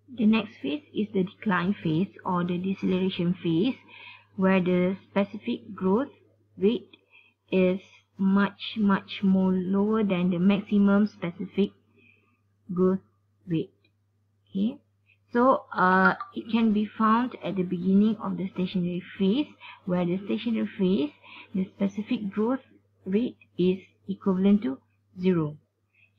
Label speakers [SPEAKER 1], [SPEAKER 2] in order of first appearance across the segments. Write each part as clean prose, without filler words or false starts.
[SPEAKER 1] The next phase is the decline phase or the deceleration phase, where the specific growth rate is much more lower than the maximum specific growth rate. Okay, so it can be found at the beginning of the stationary phase, where the stationary phase, the specific growth rate is equivalent to 0.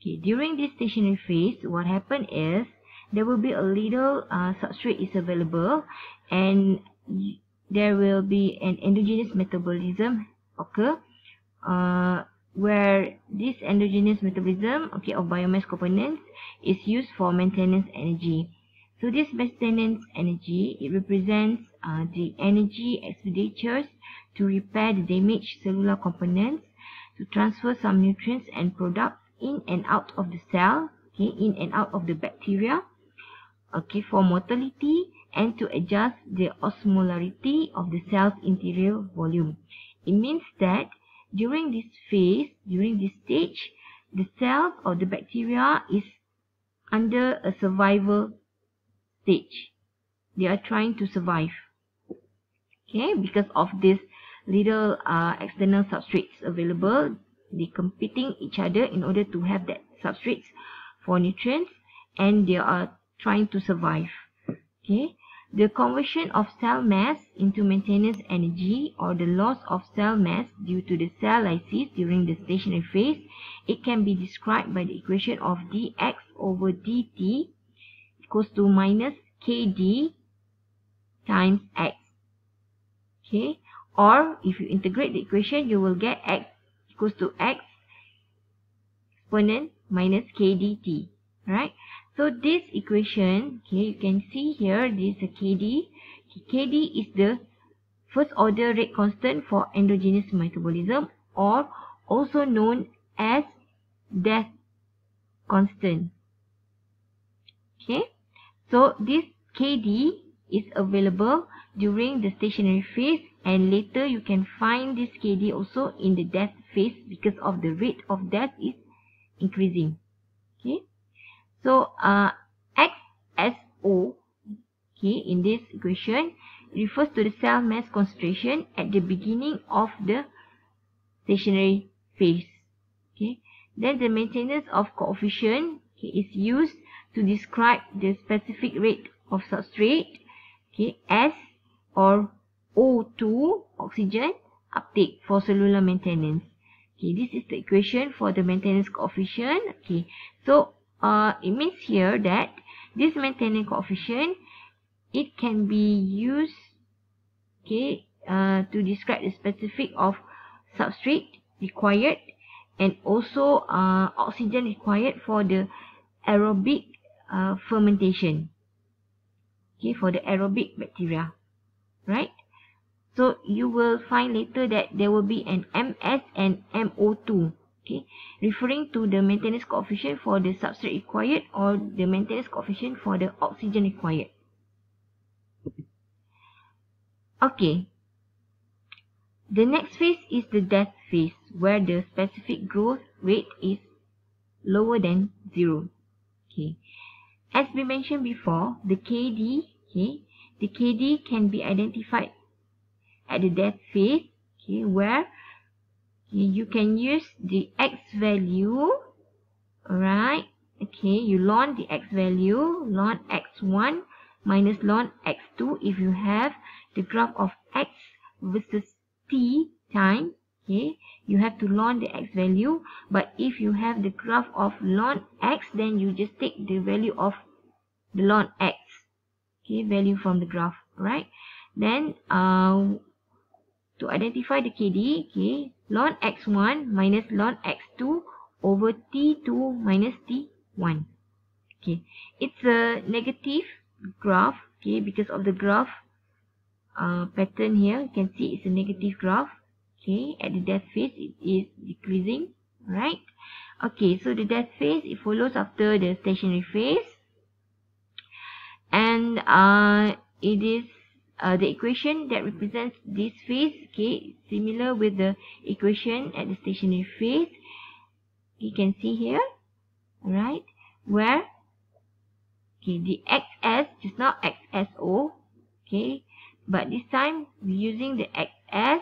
[SPEAKER 1] Okay, during this stationary phase, what happens is there will be a little substrate is available, and there will be an endogenous metabolism occur, where this endogenous metabolism, okay, of biomass components is used for maintenance energy. So this maintenance energy, it represents the energy expenditures to repair the damaged cellular components, to transfer some nutrients and products in and out of the cell, okay, in and out of the bacteria, okay, for motility, and to adjust the osmolarity of the cell's interior volume. It means that during this phase, during this stage, the cells or the bacteria is under a survival stage. They are trying to survive, okay, because of this little external substrates available. They competing each other in order to have that substrates for nutrients, and they are trying to survive. Okay, the conversion of cell mass into maintenance energy, or the loss of cell mass due to the cell lysis during the stationary phase, it can be described by the equation of dx over dt equals to minus kd times x. Okay, or if you integrate the equation, you will get x equals to x exponent minus k dt, right? So this equation, okay, you can see here, this is a kd. Kd is the first order rate constant for endogenous metabolism, or also known as death constant. Okay, so this kd is available during the stationary phase, and later you can find this kd also in the death phase because of the rate of death is increasing. Okay, so XSO, okay, in this equation refers to the cell mass concentration at the beginning of the stationary phase. Okay, then the maintenance of coefficient, okay, is used to describe the specific rate of substrate, okay, S or O2, oxygen uptake for cellular maintenance. Okay, this is the equation for the maintenance coefficient. Okay, so it means here that this maintenance coefficient, it can be used, okay, to describe the specific of substrate required, and also oxygen required for the aerobic fermentation, okay, for the aerobic bacteria, right? So you will find later that there will be an MS and MO2, okay, referring to the maintenance coefficient for the substrate required, or the maintenance coefficient for the oxygen required. Okay, the next phase is the death phase, where the specific growth rate is lower than 0. Okay, as we mentioned before, the KD, okay, the KD can be identified at the death phase, okay, where you can use the X value, alright, okay, you learn the X value, learn X1 minus ln X2 if you have the graph of X versus T time, okay, you have to learn the X value. But if you have the graph of ln X, then you just take the value of the ln X, okay, value from the graph, right? Then to identify the KD, okay, ln X1 minus ln X2 over T2 minus T1. Okay, it's a negative graph, okay, because of the graph pattern here. You can see it's a negative graph. Okay, at the death phase it is decreasing, right? Okay, so the death phase, it follows after the stationary phase, and it is the equation that represents this phase, okay, similar with the equation at the stationary phase. You can see here, right, where, Okay, the XS, just now XSO. Okay, but this time we're using the XS.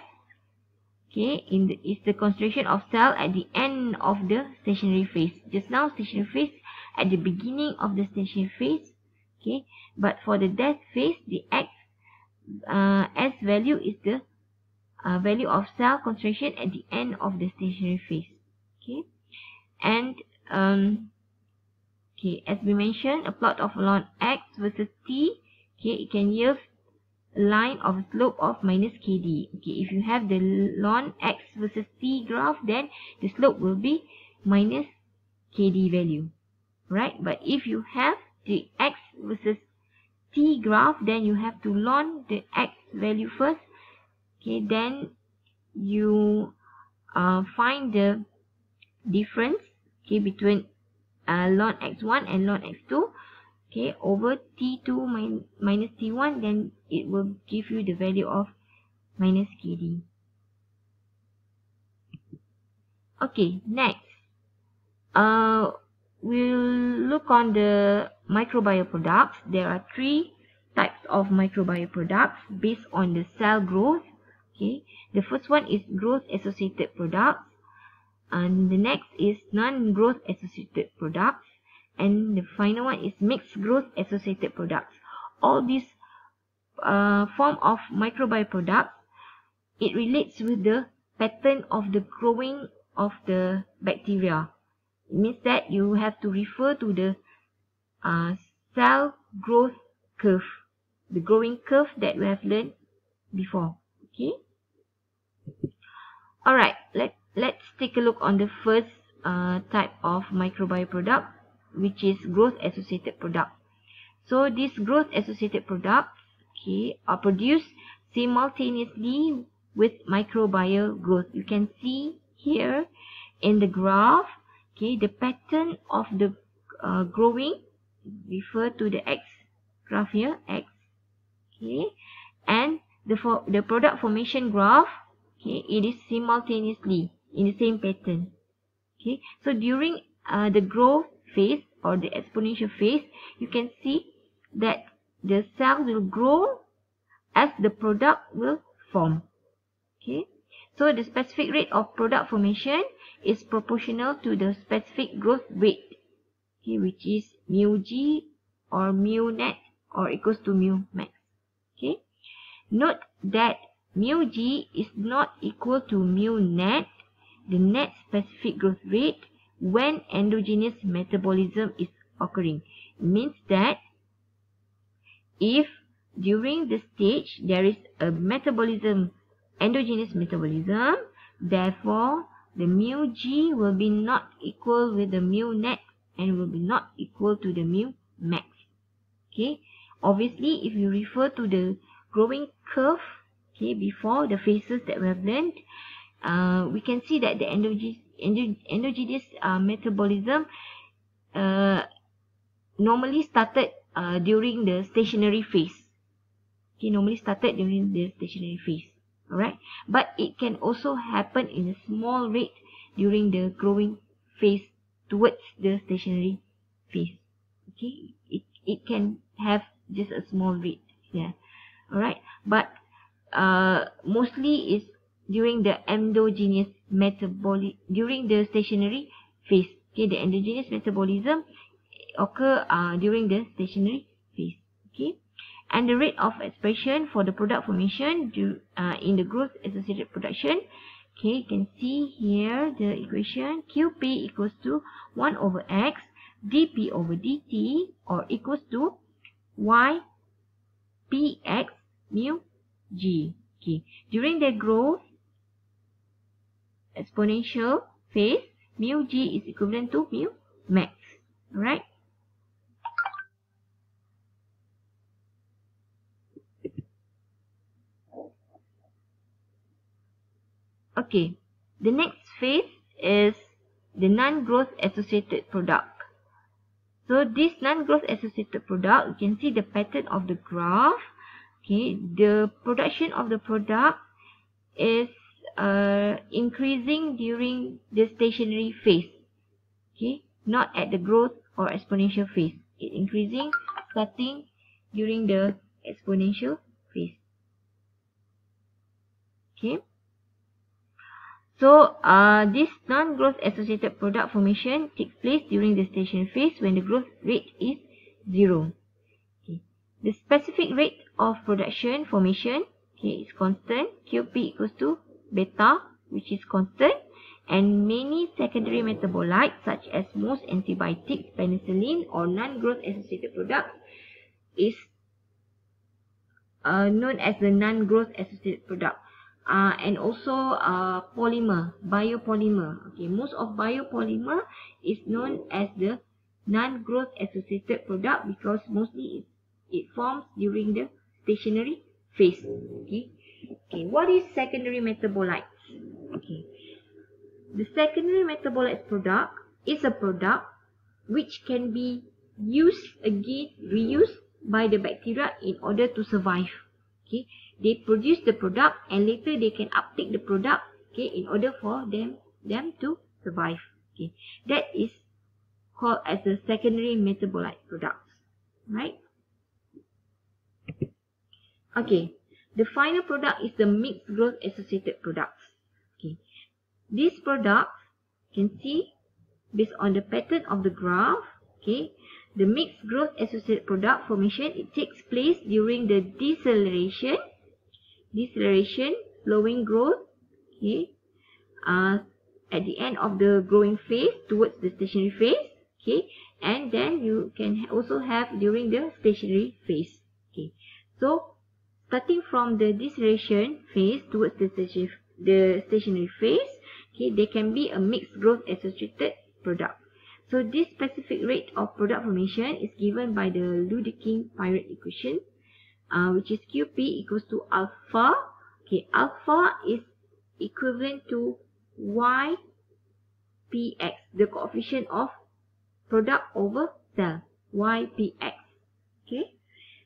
[SPEAKER 1] Okay, is the concentration of cell at the end of the stationary phase. Just now stationary phase at the beginning of the stationary phase. Okay, but for the death phase, the S value is the value of cell concentration at the end of the stationary phase. Okay, and okay, as we mentioned, a plot of ln X versus T. Okay, it can yield line of slope of minus KD. Okay, if you have the ln X versus T graph, then the slope will be minus KD value, right? But if you have the X versus T graph, then you have to ln the X value first. Okay, then you find the difference, okay, between ln X1 and ln X2. Okay, over T2 minus T1, then it will give you the value of minus KD. Okay, next, we'll look on the microbial products. There are 3 types of microbial products based on the cell growth. Okay, the first one is growth associated products, and the next is non-growth associated products, and the final one is mixed growth associated products. All these form of microbial products, it relates with the pattern of the growing of the bacteria. It means that you have to refer to the cell growth curve, the growing curve that we have learned before. Okay. Alright, let's take a look on the first type of microbial product, which is growth associated product. So these growth associated products, okay, are produced simultaneously with microbial growth. You can see here in the graph, okay, the pattern of the growing, refer to the X graph here, X, okay, and the product formation graph, okay, it is simultaneously in the same pattern. Okay, so during the growth phase or the exponential phase, you can see that the cell will grow as the product will form. Okay, so the specific rate of product formation is proportional to the specific growth rate, okay, which is mu g or mu net or equals to mu max. Okay, note that mu g is not equal to mu net, the net specific growth rate, when endogenous metabolism is occurring. It means that if during the stage there is a metabolism, endogenous metabolism, therefore the mu g will be not equal with the mu net and will be not equal to the mu max. Okay, obviously if you refer to the growing curve, okay, before the phases that we have learned, we can see that the endogenous metabolism normally started during the stationary phase. Okay, normally started during the stationary phase. Alright, but it can also happen in a small rate during the growing phase towards the stationary phase. Okay, it can have just a small rate. Yeah, alright, but mostly is during the endogenous during the stationary phase. Okay, the endogenous metabolism occur during the stationary phase. Okay, and the rate of expression for the product formation in the growth associated production. Okay, you can see here the equation QP equals to 1 over X dP over dt, or equals to Y px mu g. Okay, during the growth exponential phase, mu g is equivalent to mu max. Alright. Okay, the next phase is the non-growth associated product. So this non-growth associated product, you can see the pattern of the graph. Okay, the production of the product is increasing during the stationary phase. Okay, not at the growth or exponential phase. It's increasing starting during the exponential phase. Okay. So, this non-growth associated product formation takes place during the stationary phase when the growth rate is 0. Okay. The specific rate of production formation, okay, is constant. QP equals to beta, which is constant. And many secondary metabolites such as most antibiotics, penicillin or non-growth associated products is known as the non-growth associated product. And also polymer, biopolymer. Okay, most of biopolymer is known as the non-growth associated product because mostly it forms during the stationary phase. Okay. Okay, what is secondary metabolites? Okay, the secondary metabolites product is a product which can be used again, reused by the bacteria in order to survive. Okay, they produce the product and later they can uptake the product, okay, in order for them to survive. Okay, that is called as the secondary metabolite products, right? Okay, the final product is the mixed growth associated products. Okay, these products can see based on the pattern of the graph. Okay, the mixed growth associated product formation, it takes place during the deceleration, slowing growth, okay, at the end of the growing phase towards the stationary phase, okay, and then you can also have during the stationary phase. Okay, so starting from the deceleration phase towards the stationary phase, okay, there can be a mixed growth associated product. So this specific rate of product formation is given by the Ludeking-Piret equation, which is QP equals to alpha. Okay, alpha is equivalent to YPX, the coefficient of product over cell, YPX. Okay,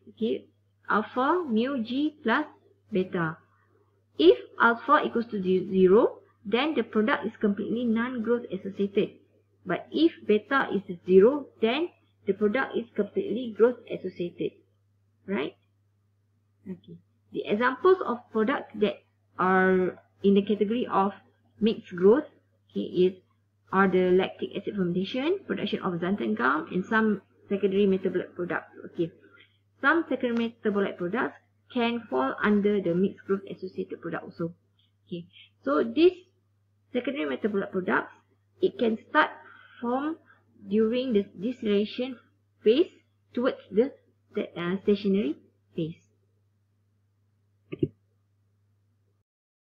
[SPEAKER 1] okay, alpha mu G plus beta. If alpha equals to 0, then the product is completely non-growth associated. But if beta is 0, then the product is completely growth associated. Right? Okay. The examples of products that are in the category of mixed growth, okay, are the lactic acid fermentation, production of xanthan gum, and some secondary metabolite products. Okay. Some secondary metabolite products can fall under the mixed growth associated product also. Okay. So this secondary metabolite products, it can start from during the deceleration phase towards the stationary phase.